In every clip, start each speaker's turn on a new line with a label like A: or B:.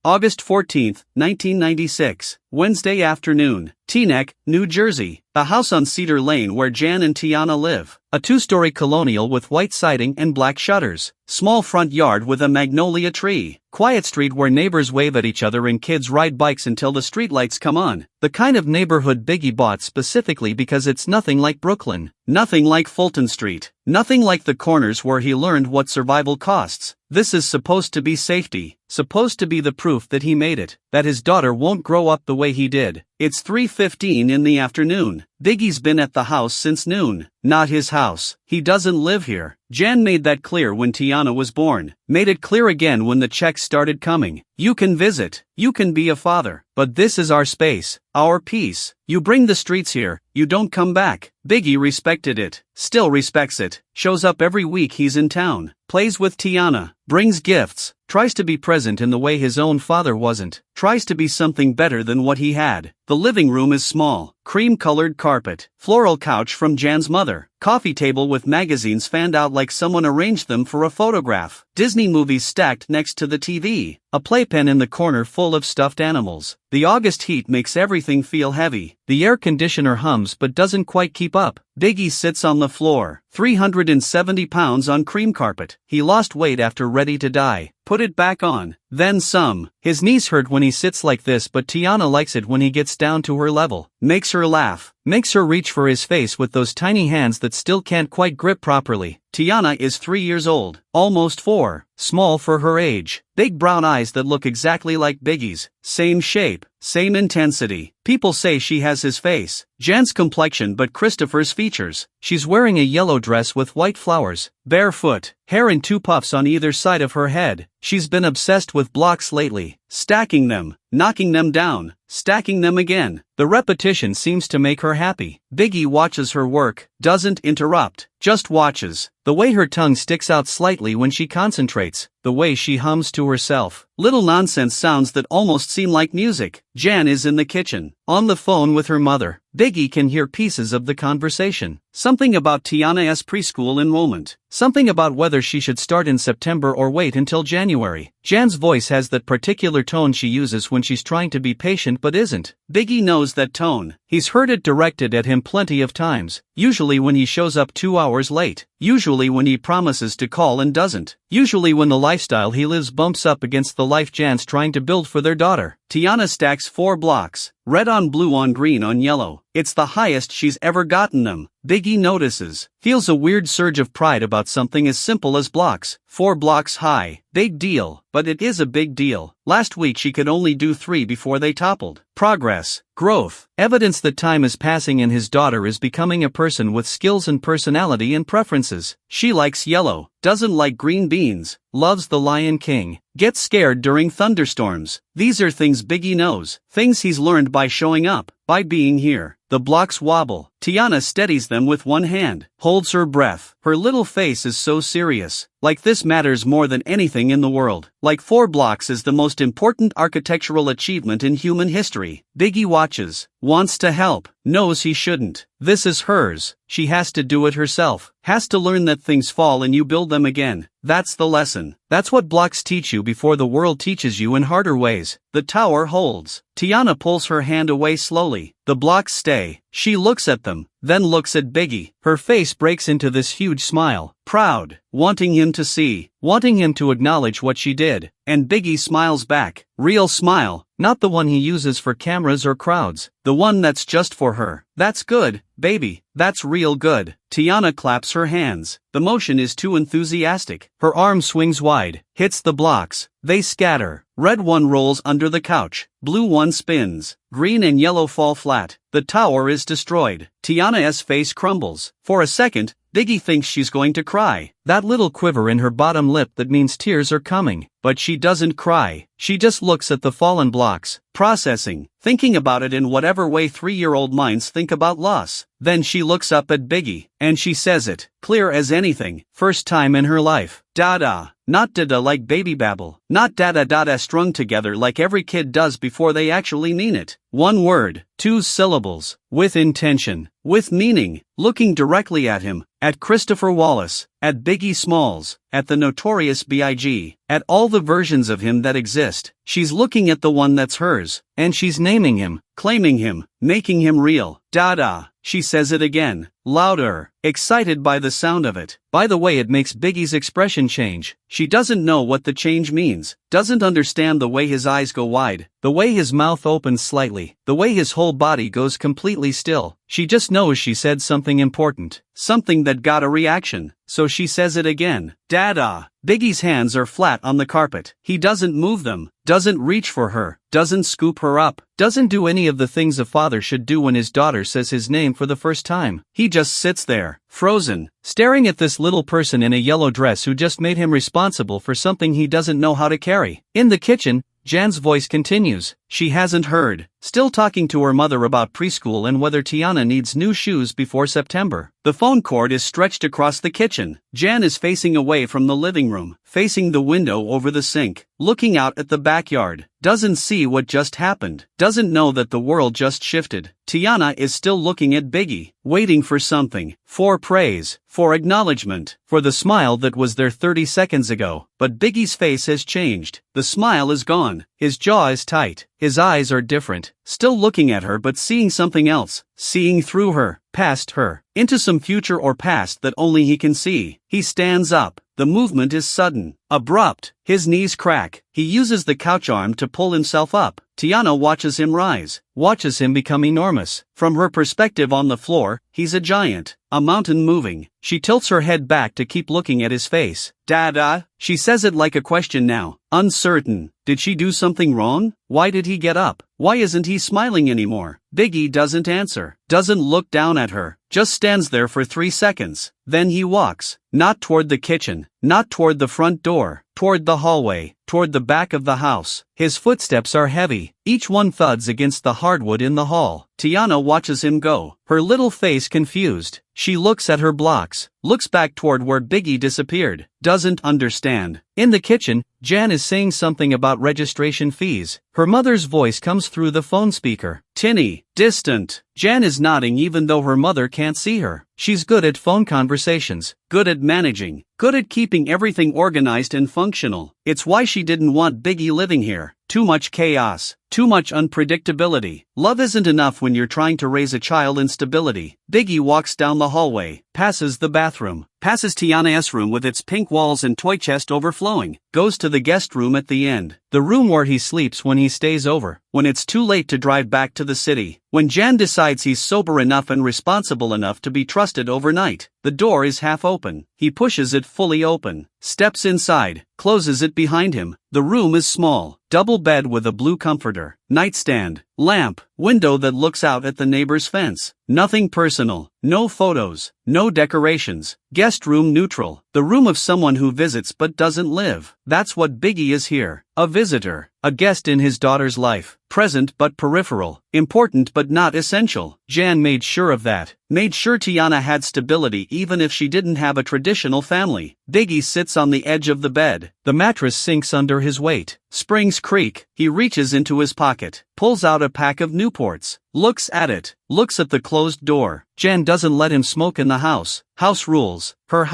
A: August 14th, 1996, Wednesday afternoon, Teaneck, New Jersey, a house on Cedar Lane where Jan and Tiana live. A two-story colonial with white siding and black shutters. Small front yard with a magnolia tree. Quiet street where neighbors wave at each other and kids ride bikes until the streetlights come on. The kind of neighborhood Biggie bought specifically because it's nothing like Brooklyn. Nothing like Fulton Street. Nothing like the corners where he learned what survival costs. This is supposed to be safety. Supposed to be the proof that he made it. That his daughter won't grow up the way he did. It's 3:15 in the afternoon. Biggie's been at the house since noon. Not his house. He doesn't live here. Jan made that clear when Tiana was born. Made it clear again when the checks started coming. You can visit. You can be a father. But this is our space. Our peace. You bring the streets here. You don't come back. Biggie respected it. Still respects it. Shows up every week he's in town. Plays with Tiana. Brings gifts. Tries to be present in the way his own father wasn't. Tries to be something better than what he had. The living room is small. Cream-colored carpet. Floral couch from Jan's mother. Coffee table with magazines fanned out like someone arranged them for a photograph. Disney movies stacked next to the TV. A playpen in the corner full of stuffed animals. The August heat makes everything feel heavy. The air conditioner hums but doesn't quite keep up. Biggie sits on the floor, 370 pounds on cream carpet. He lost weight after Ready to Die. Put it back on, then some. His knees hurt when he sits like this, but Tiana likes it when he gets down to her level. Makes her laugh. Makes her reach for his face with those tiny hands that still can't quite grip properly. Tiana is 3 years old, almost 4, small for her age. Big brown eyes that look exactly like Biggie's. Same shape, same intensity. People say she has his face. Jan's complexion but Christopher's features. She's wearing a yellow dress with white flowers. Barefoot. Hair in 2 puffs on either side of her head. She's been obsessed with blocks lately. Stacking them. Knocking them down. Stacking them again. The repetition seems to make her happy. Biggie watches her work. Doesn't interrupt. Just watches. The way her tongue sticks out slightly when she concentrates. The way she hums to herself. Little nonsense sounds that almost seem like music. Jan is in the kitchen, on the phone with her mother. Biggie can hear pieces of the conversation. Something about Tiana's preschool enrollment. Something about whether she should start in September or wait until January. Jan's voice has that particular tone she uses when she's trying to be patient but isn't. Biggie knows that tone. He's heard it directed at him plenty of times. Usually when he shows up 2 hours late. Usually when he promises to call and doesn't. Usually when the lifestyle he lives bumps up against the life Jan's trying to build for their daughter. Tiana stacks 4 blocks. Red on blue on green on yellow. It's the highest she's ever gotten them. Biggie notices. Feels a weird surge of pride about something as simple as blocks. 4 blocks high. Big deal. But it is a big deal. Last week she could only do 3 before they toppled. Progress. Growth. Evidence that time is passing and his daughter is becoming a person with skills and personality and preferences. She likes yellow. Doesn't like green beans. Loves the Lion King. Gets scared during thunderstorms. These are things Biggie knows. Things he's learned by showing up. By being here. The blocks wobble. Tiana steadies them with one hand. Holds her breath. Her little face is so serious. Like this matters more than anything in the world. Like 4 blocks is the most important architectural achievement in human history. Biggie watches. Wants to help. Knows he shouldn't. This is hers. She has to do it herself. Has to learn that things fall and you build them again. That's the lesson. That's what blocks teach you before the world teaches you in harder ways. The tower holds. Tiana pulls her hand away slowly. The blocks stay. She looks at them, then looks at Biggie. Her face breaks into this huge smile. Proud. Wanting him to see. Wanting him to acknowledge what she did. And Biggie smiles back. Real smile. Not the one he uses for cameras or crowds. The one that's just for her. That's good, baby. That's real good. Tiana claps her hands. The motion is too enthusiastic. Her arm swings wide. Hits the blocks. They scatter. Red one rolls under the couch. Blue one spins. Green and yellow fall flat. The tower is destroyed. Tiana's face crumbles. For a second, Biggie thinks she's going to cry. That little quiver in her bottom lip that means tears are coming. But she doesn't cry. She just looks at the fallen blocks, processing, thinking about it in whatever way 3-year-old minds think about loss. Then she looks up at Biggie, and she says it, clear as anything, first time in her life. Dada. Not Dada like baby babble. Not Dada Dada strung together like every kid does before they actually mean it. 1 word, 2 syllables, with intention, with meaning, looking directly at him, at Christopher Wallace, at Biggie Smalls, at the notorious B.I.G., at all the versions of him that exist. She's looking at the one that's hers, and she's naming him, claiming him, making him real. Dada. She says it again, louder, excited by the sound of it. By the way, it makes Biggie's expression change. She doesn't know what the change means, doesn't understand the way his eyes go wide, the way his mouth opens slightly, the way his whole body goes completely still. She just knows she said something important, something that got a reaction, so she says it again. Dada. Biggie's hands are flat on the carpet. He doesn't move them, doesn't reach for her, doesn't scoop her up, doesn't do any of the things a father should do when his daughter says his name for the first time. He just sits there, frozen, staring at this little person in a yellow dress who just made him responsible for something he doesn't know how to carry. In the kitchen, Jan's voice continues. She hasn't heard, still talking to her mother about preschool and whether Tiana needs new shoes before September. The phone cord is stretched across the kitchen. Jan is facing away from the living room, facing the window over the sink, looking out at the backyard. Doesn't see what just happened, doesn't know that the world just shifted. Tiana is still looking at Biggie, waiting for something, for praise, for acknowledgement, for the smile that was there 30 seconds ago. But Biggie's face has changed. The smile is gone. His jaw is tight. His eyes are different, still looking at her but seeing something else, seeing through her, past her, into some future or past that only he can see. He stands up. The movement is sudden, abrupt. His knees crack. He uses the couch arm to pull himself up. Tiana watches him rise, watches him become enormous. From her perspective on the floor, he's a giant, a mountain moving. She tilts her head back to keep looking at his face. Dada? She says it like a question now, uncertain. Did she do something wrong? Why did he get up? Why isn't he smiling anymore? Biggie doesn't answer, doesn't look down at her, just stands there for 3 seconds. Then he walks, not toward the kitchen, not toward the front door, toward the hallway, toward the back of the house. His footsteps are heavy, each one thuds against the hardwood in the hall. Tiana watches him go, her little face confused. She looks at her blocks, looks back toward where Biggie disappeared, doesn't understand. In the kitchen, Jan is saying something about registration fees. Her mother's voice comes through the phone speaker. Tinny, distant. Jan is nodding even though her mother can't see her. She's good at phone conversations, good at managing, good at keeping everything organized and functional. It's why she didn't want Biggie living here. Too much chaos, too much unpredictability. Love isn't enough when you're trying to raise a child in stability. Biggie walks down the hallway, passes the bathroom, passes Tiana's room with its pink walls and toy chest overflowing, goes to the guest room at the end, the room where he sleeps when he stays over, when it's too late to drive back to the city, when Jan decides he's sober enough and responsible enough to be trusted overnight. The door is half open. He pushes it fully open, steps inside, closes it behind him. The room is small, double bed with a blue comforter, nightstand, lamp, window that looks out at the neighbor's fence. Nothing personal, no photos, no decorations, guest room neutral, the room of someone who visits but doesn't live. That's what Biggie is here, a visitor, a guest in his daughter's life, present but peripheral, important but not essential. Jan made sure of that, made sure Tiana had stability even if she didn't have a traditional family. Biggie sits on the edge of the bed, the mattress sinks under his weight, springs creak. He reaches into his pocket, pulls out a pack of Newports, looks at it, looks at the closed door. Jan doesn't let him smoke in the house. House rules, her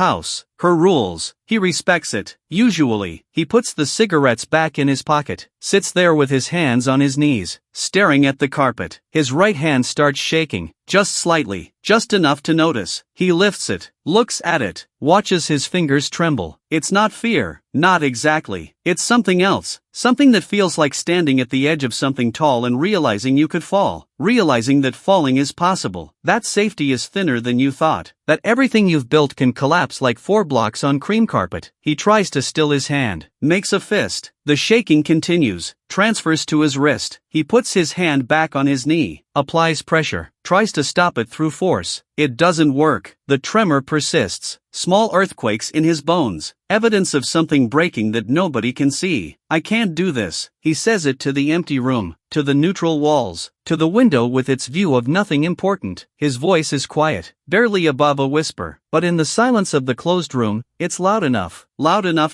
A: rules. He respects it. Usually, he puts the cigarettes back in his pocket, sits there with his hands on his knees, staring at the carpet. His right hand starts shaking, just slightly, just enough to notice. He lifts it, looks at it, watches his fingers tremble. It's not fear, not exactly. It's something else, something that feels like standing at the edge of something tall and realizing you could fall, realizing that falling is possible, that safety is thinner than you thought, that everything you've built can collapse like 4 blocks on cream carpet. He tries to still his hand, makes a fist. The shaking continues, transfers to his wrist. He puts his hand back on his knee, applies pressure, tries to stop it through force. It doesn't work. The tremor persists. Small earthquakes in his bones, evidence of something breaking that nobody can see. I can't do this. He says it to the empty room, to the neutral walls, to the window with its view of nothing important. His voice is quiet, barely above a whisper, but in the silence of the closed room, it's loud enough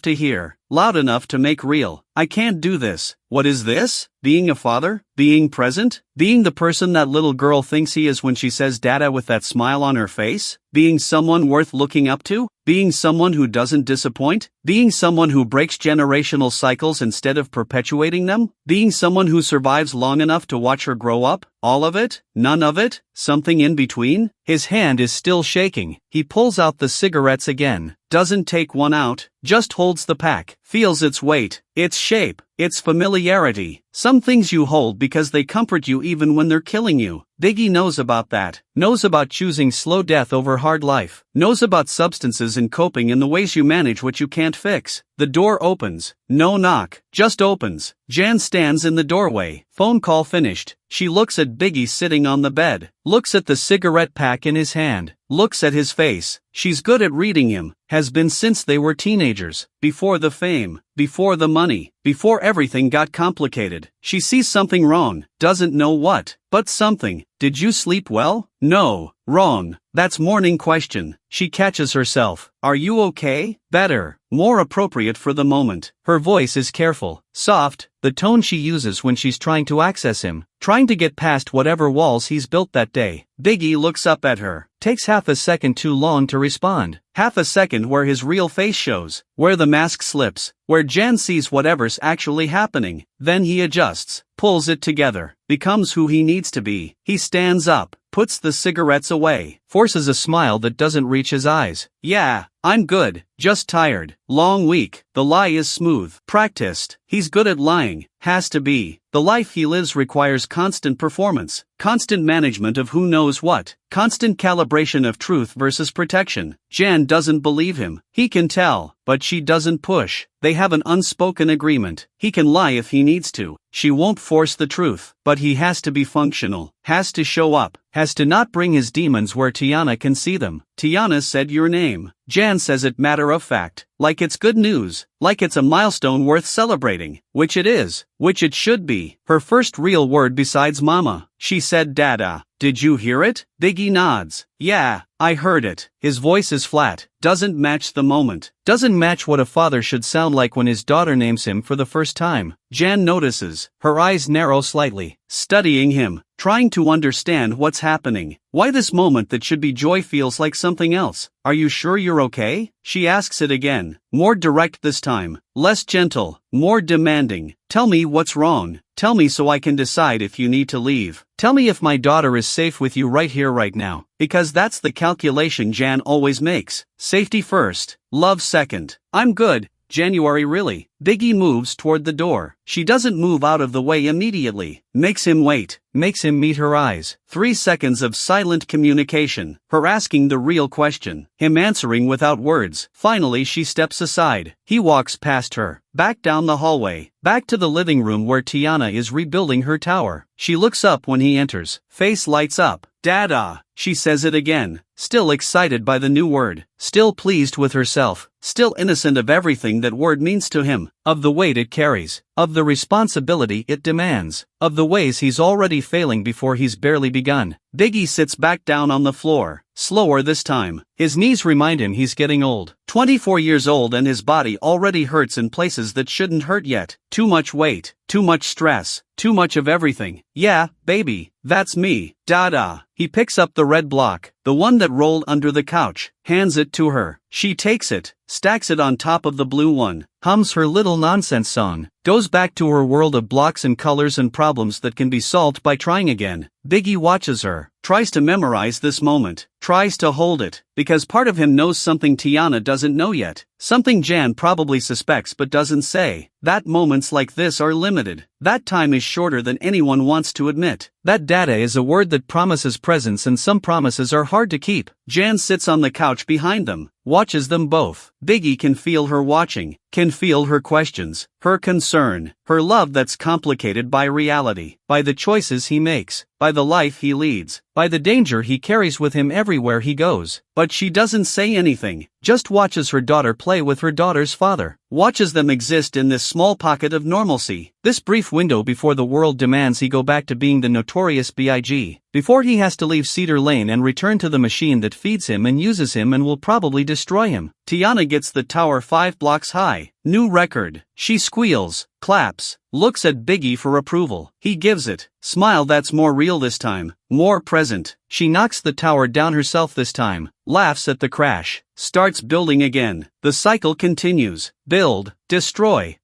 A: to hear. loud enough to make real. I can't do this. What is this? Being a father? Being present? Being the person that little girl thinks he is when she says Dada with that smile on her face? Being someone worth looking up to? Being someone who doesn't disappoint? Being someone who breaks generational cycles instead of perpetuating them? Being someone who survives long enough to watch her grow up? All of it? None of it? Something in between? His hand is still shaking. He pulls out the cigarettes again. Doesn't take one out, just holds the pack, feels its weight, its shape, its familiarity. Some things you hold because they comfort you even when they're killing you. Biggie knows about that, knows about choosing slow death over hard life, knows about substances and coping in the ways you manage what you can't fix. The door opens. No knock, just opens. Jan stands in the doorway, phone call finished. She looks at Biggie sitting on the bed, looks at the cigarette pack in his hand, looks at his face. She's good at reading him, has been since they were teenagers, before the fame, before the money, before everything got complicated. She sees something wrong, doesn't know what, but something. Did you sleep well? No, wrong. That's morning question. She catches herself. Are you okay? Better, more appropriate for the moment. Her voice is careful, soft, the tone she uses when she's trying to access him, trying to get past whatever walls he's built that day. Biggie looks up at her, takes half a second too long to respond. Half a second where his real face shows, where the mask slips, where Jan sees whatever's actually happening. Then he adjusts, pulls it together, becomes who he needs to be. He stands up, puts the cigarettes away, forces a smile that doesn't reach his eyes. Yeah, I'm good, just tired. Long week. The lie is smooth, practiced. He's good at lying, has to be. The life he lives requires constant performance, constant management of who knows what, constant calibration of truth versus protection. Jan doesn't believe him. He can tell, but she doesn't push. They have an unspoken agreement. He can lie if he needs to. She won't force the truth, but he has to be functional, has to show up, has to not bring his demons where Tiana can see them. Tiana said your name. Jan says it matter of fact, like it's good news, like it's a milestone worth celebrating, which it is, which it should be. Her first real word besides mama. She said Dada. Did you hear it? Biggie nods. Yeah, I heard it. His voice is flat, doesn't match the moment, doesn't match what a father should sound like when his daughter names him for the first time. Jan notices, her eyes narrow slightly, studying him, trying to understand what's happening. Why this moment that should be joy feels like something else. Are you sure you're okay? She asks it again, more direct this time, less gentle, more demanding. Tell me what's wrong. Tell me so I can decide if you need to leave. Tell me if my daughter is safe with you right here right now. Because that's the calculation Jan always makes. Safety first, love second. I'm good. January really. Biggie moves toward the door. She doesn't move out of the way immediately. Makes him wait. Makes him meet her eyes. 3 seconds of silent communication. Her asking the real question. Him answering without words. Finally she steps aside. He walks past her. Back down the hallway. Back to the living room where Tiana is rebuilding her tower. She looks up when he enters. Face lights up. Dada. She says it again. Still excited by the new word. Still pleased with herself. Still innocent of everything that word means to him. Of the weight it carries. Of the responsibility it demands. Of the ways he's already failing before he's barely begun. Biggie sits back down on the floor. Slower this time. His knees remind him he's getting old. 24 years old and his body already hurts in places that shouldn't hurt yet. Too much weight. Too much stress. Too much of everything. Yeah, baby. That's me. Dada. He picks up the red block, the one that rolled under the couch, hands it to her. She takes it, stacks it on top of the blue one, hums her little nonsense song, goes back to her world of blocks and colors and problems that can be solved by trying again. Biggie watches her, tries to memorize this moment, tries to hold it, because part of him knows something Tiana doesn't know yet, something Jan probably suspects but doesn't say. That moments like this are limited. That time is shorter than anyone wants to admit. That Dada is a word that promises presence and some promises are hard to keep. Jan sits on the couch behind them, watches them both. Biggie can feel her watching, can feel her questions, her concern, her love that's complicated by reality, by the choices he makes, by the life he leads, by the danger he carries with him everywhere he goes. But she doesn't say anything, just watches her daughter play with her daughter's father, watches them exist in this small pocket of normalcy, this brief window before the world demands he go back to being the notorious Big, before he has to leave Cedar Lane and return to the machine that feeds him and uses him and will probably destroy him. Tiana gets the tower 5 blocks high. New record. She squeals, claps, looks at Biggie for approval. He gives it. Smile that's more real this time, more present. She knocks the tower down herself this time, laughs at the crash, starts building again. The cycle continues. Build, destroy,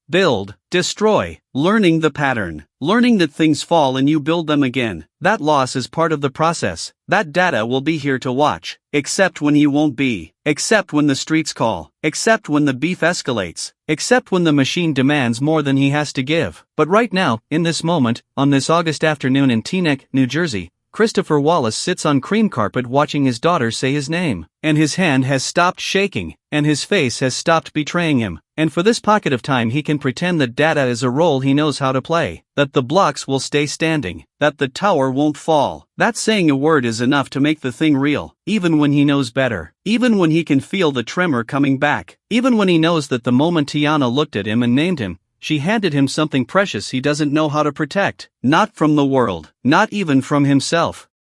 A: learning the pattern, learning that things fall and you build them again. That loss is part of the process. That Dada will be here to watch, except when he won't be, except when the streets call, except when the beef escalates, except when the machine demands more than he has to give. But right now, in this moment, on this August afternoon in Teaneck, New Jersey, Christopher Wallace sits on cream carpet watching his daughter say his name, and his hand has stopped shaking, and his face has stopped betraying him, and for this pocket of time he can pretend that Dada is a role he knows how to play, that the blocks will stay standing, that the tower won't fall. That saying a word is enough to make the thing real, even when he knows better, even when he can feel the tremor coming back, even when he knows that the moment Tiana looked at him and named him, she handed him something precious he doesn't know how to protect, not from the world, not even from himself.